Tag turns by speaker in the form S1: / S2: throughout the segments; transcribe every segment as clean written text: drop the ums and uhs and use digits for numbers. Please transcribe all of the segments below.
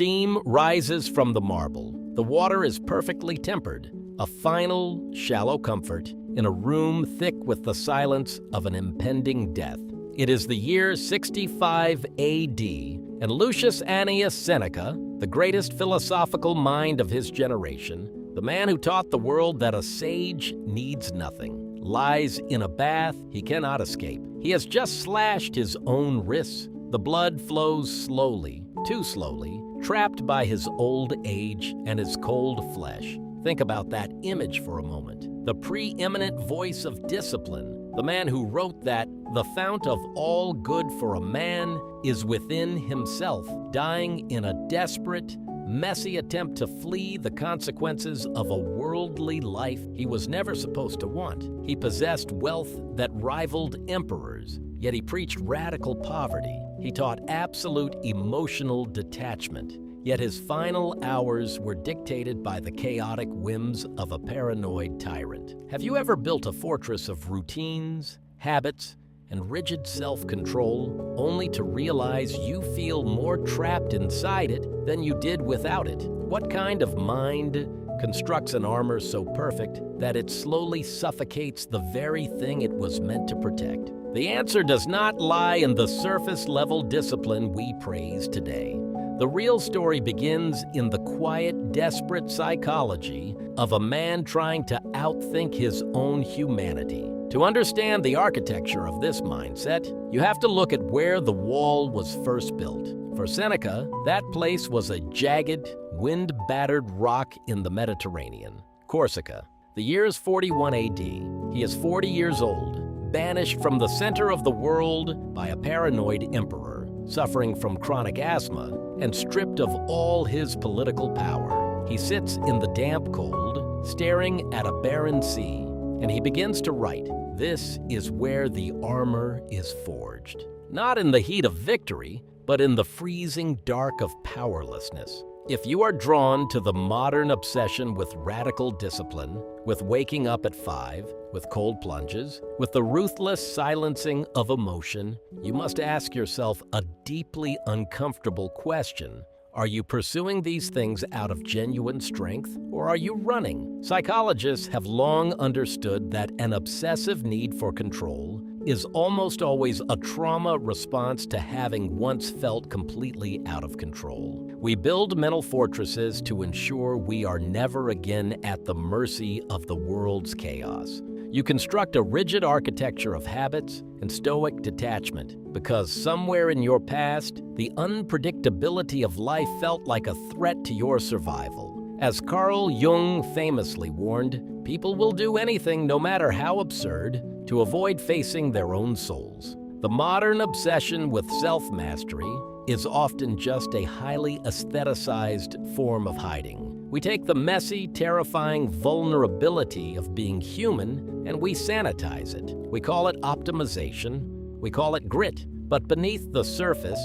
S1: Steam rises from the marble. The water is perfectly tempered, a final, shallow comfort in a room thick with the silence of an impending death. It is the year 65 AD, and Lucius Annius Seneca, the greatest philosophical mind of his generation, the man who taught the world that a sage needs nothing, lies in a bath he cannot escape. He has just slashed his own wrists. The blood flows slowly, too slowly, trapped by his old age and his cold flesh. Think about that image for a moment. The preeminent voice of discipline, the man who wrote that the fount of all good for a man is within himself, dying in a desperate, messy attempt to flee the consequences of a worldly life he was never supposed to want. He possessed wealth that rivaled emperors, yet he preached radical poverty. He taught absolute emotional detachment, yet his final hours were dictated by the chaotic whims of a paranoid tyrant. Have you ever built a fortress of routines, habits, and rigid self-control, only to realize you feel more trapped inside it than you did without it? What kind of mind constructs an armor so perfect that it slowly suffocates the very thing it was meant to protect? The answer does not lie in the surface-level discipline we praise today. The real story begins in the quiet, desperate psychology of a man trying to outthink his own humanity. To understand the architecture of this mindset, you have to look at where the wall was first built. For Seneca, that place was a jagged, wind-battered rock in the Mediterranean, Corsica. The year is 41 AD. He is 40 years old, banished from the center of the world by a paranoid emperor, suffering from chronic asthma, and stripped of all his political power. He sits in the damp cold, staring at a barren sea, and he begins to write. This is where the armor is forged. Not in the heat of victory, but in the freezing dark of powerlessness. If you are drawn to the modern obsession with radical discipline, with waking up at 5, with cold plunges, with the ruthless silencing of emotion, you must ask yourself a deeply uncomfortable question. Are you pursuing these things out of genuine strength, or are you running? Psychologists have long understood that an obsessive need for control is almost always a trauma response to having once felt completely out of control. We build mental fortresses to ensure we are never again at the mercy of the world's chaos. You construct a rigid architecture of habits and stoic detachment because somewhere in your past, the unpredictability of life felt like a threat to your survival. As Carl Jung famously warned, people will do anything, no matter how absurd, to avoid facing their own souls. The modern obsession with self-mastery is often just a highly aestheticized form of hiding. We take the messy, terrifying vulnerability of being human and we sanitize it. We call it optimization, we call it grit, but beneath the surface,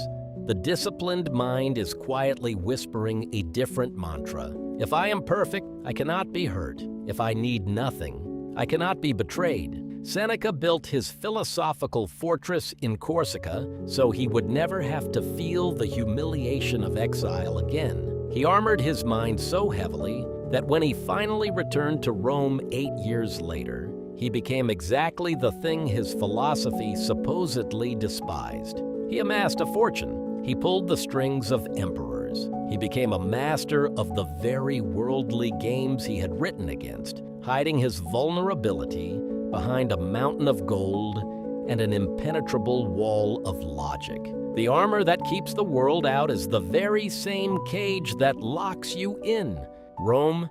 S1: the disciplined mind is quietly whispering a different mantra. If I am perfect, I cannot be hurt. If I need nothing, I cannot be betrayed. Seneca built his philosophical fortress in Corsica so he would never have to feel the humiliation of exile again. He armored his mind so heavily that when he finally returned to Rome 8 years later, he became exactly the thing his philosophy supposedly despised. He amassed a fortune. He pulled the strings of emperors. He became a master of the very worldly games he had written against, hiding his vulnerability behind a mountain of gold and an impenetrable wall of logic. The armor that keeps the world out is the very same cage that locks you in. Rome,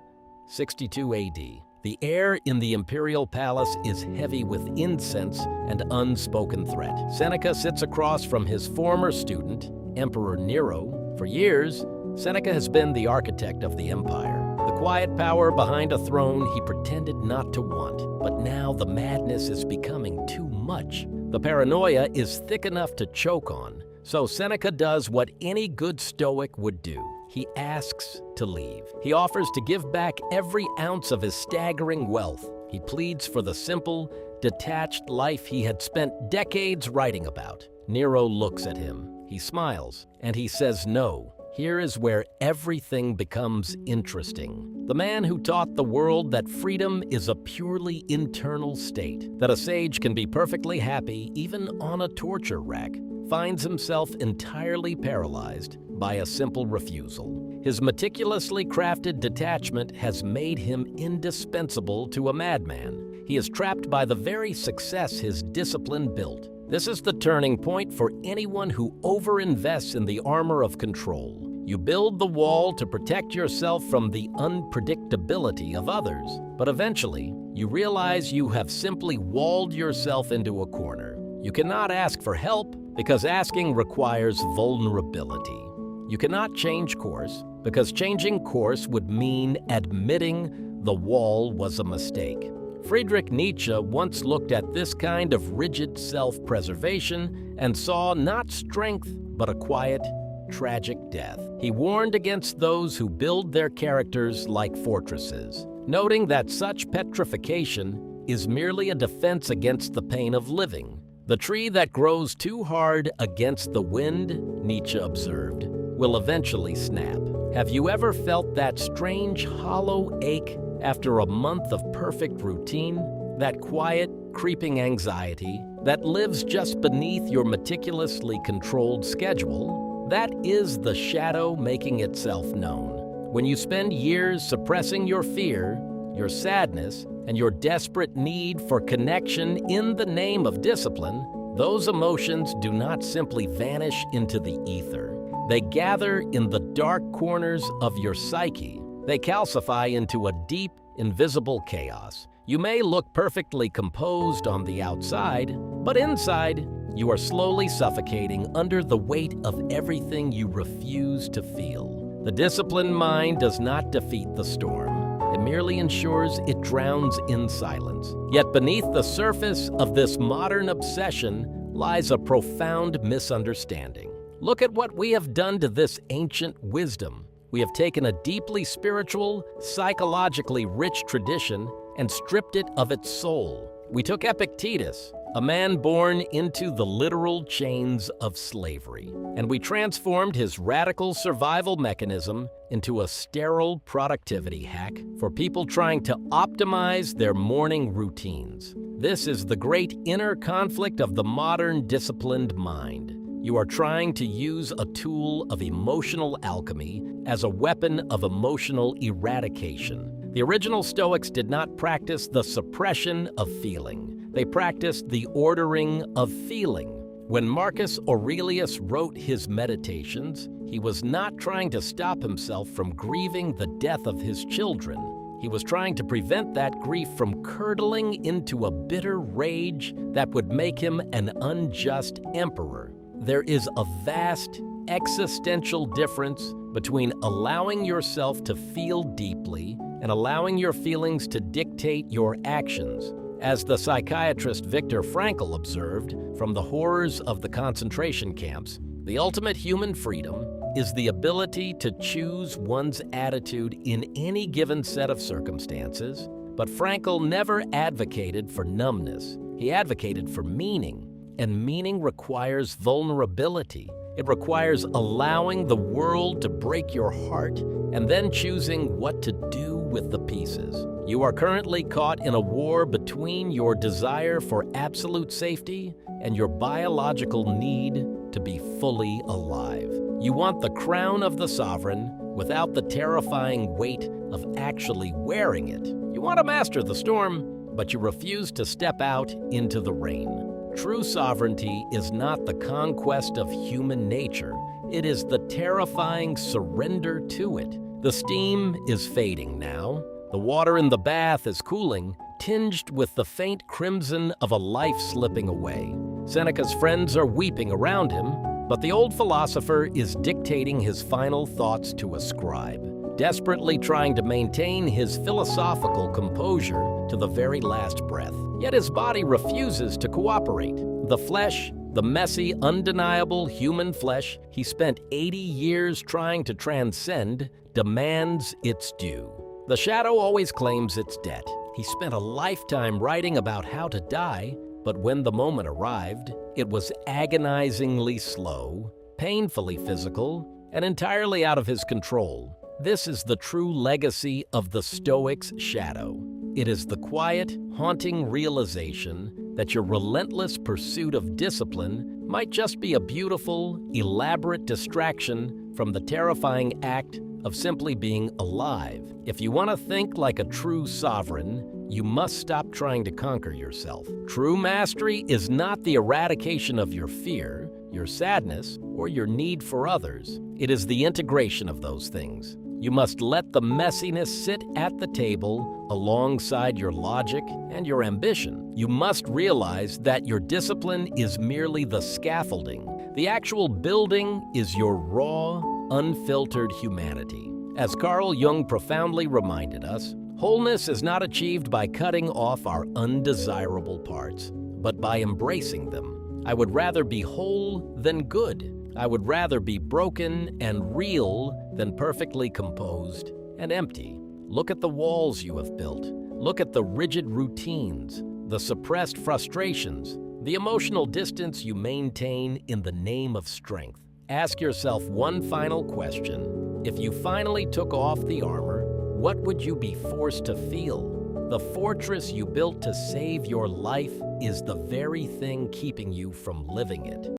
S1: 62 AD. The air in the imperial palace is heavy with incense and unspoken threat. Seneca sits across from his former student, Emperor Nero. For years, Seneca has been the architect of the empire. The quiet power behind a throne he pretended not to want. But now the madness is becoming too much. The paranoia is thick enough to choke on. So Seneca does what any good Stoic would do. He asks to leave. He offers to give back every ounce of his staggering wealth. He pleads for the simple, detached life he had spent decades writing about. Nero looks at him. He smiles, and he says no. Here is where everything becomes interesting. The man who taught the world that freedom is a purely internal state, that a sage can be perfectly happy even on a torture rack, finds himself entirely paralyzed by a simple refusal. His meticulously crafted detachment has made him indispensable to a madman. He is trapped by the very success his discipline built. This is the turning point for anyone who overinvests in the armor of control. You build the wall to protect yourself from the unpredictability of others, but eventually, you realize you have simply walled yourself into a corner. You cannot ask for help because asking requires vulnerability. You cannot change course because changing course would mean admitting the wall was a mistake. Friedrich Nietzsche once looked at this kind of rigid self-preservation and saw not strength, but a quiet, tragic death. He warned against those who build their characters like fortresses, noting that such petrification is merely a defense against the pain of living. The tree that grows too hard against the wind, Nietzsche observed, will eventually snap. Have you ever felt that strange, hollow ache after a month of perfect routine? That quiet, creeping anxiety that lives just beneath your meticulously controlled schedule? That is the shadow making itself known. When you spend years suppressing your fear, your sadness, and your desperate need for connection in the name of discipline, those emotions do not simply vanish into the ether. They gather in the dark corners of your psyche. They calcify into a deep, invisible chaos. You may look perfectly composed on the outside, but inside, you are slowly suffocating under the weight of everything you refuse to feel. The disciplined mind does not defeat the storm. It merely ensures it drowns in silence. Yet beneath the surface of this modern obsession lies a profound misunderstanding. Look at what we have done to this ancient wisdom. We have taken a deeply spiritual, psychologically rich tradition and stripped it of its soul. We took Epictetus, a man born into the literal chains of slavery, and we transformed his radical survival mechanism into a sterile productivity hack for people trying to optimize their morning routines. This is the great inner conflict of the modern disciplined mind. You are trying to use a tool of emotional alchemy as a weapon of emotional eradication. The original Stoics did not practice the suppression of feeling. They practiced the ordering of feeling. When Marcus Aurelius wrote his Meditations, he was not trying to stop himself from grieving the death of his children. He was trying to prevent that grief from curdling into a bitter rage that would make him an unjust emperor. There is a vast existential difference between allowing yourself to feel deeply and allowing your feelings to dictate your actions. As the psychiatrist Viktor Frankl observed from the horrors of the concentration camps, the ultimate human freedom is the ability to choose one's attitude in any given set of circumstances. But Frankl never advocated for numbness. He advocated for meaning, and meaning requires vulnerability. It requires allowing the world to break your heart and then choosing what to do with the pieces. You are currently caught in a war between your desire for absolute safety and your biological need to be fully alive. You want the crown of the sovereign without the terrifying weight of actually wearing it. You want to master the storm, but you refuse to step out into the rain. True sovereignty is not the conquest of human nature. It is the terrifying surrender to it. The steam is fading now. The water in the bath is cooling, tinged with the faint crimson of a life slipping away. Seneca's friends are weeping around him, but the old philosopher is dictating his final thoughts to a scribe, desperately trying to maintain his philosophical composure to the very last breath. Yet his body refuses to cooperate. The flesh, the messy, undeniable human flesh he spent 80 years trying to transcend, demands its due. The shadow always claims its debt. He spent a lifetime writing about how to die, but when the moment arrived, it was agonizingly slow, painfully physical, and entirely out of his control. This is the true legacy of the Stoic's shadow. It is the quiet, haunting realization that your relentless pursuit of discipline might just be a beautiful, elaborate distraction from the terrifying act of simply being alive. If you want to think like a true sovereign, you must stop trying to conquer yourself. True mastery is not the eradication of your fear, your sadness, or your need for others. It is the integration of those things. You must let the messiness sit at the table alongside your logic and your ambition. You must realize that your discipline is merely the scaffolding. The actual building is your raw, unfiltered humanity. As Carl Jung profoundly reminded us, wholeness is not achieved by cutting off our undesirable parts, but by embracing them. I would rather be whole than good. I would rather be broken and real than perfectly composed and empty. Look at the walls you have built. Look at the rigid routines, the suppressed frustrations, the emotional distance you maintain in the name of strength. Ask yourself one final question. If you finally took off the armor, what would you be forced to feel? The fortress you built to save your life is the very thing keeping you from living it.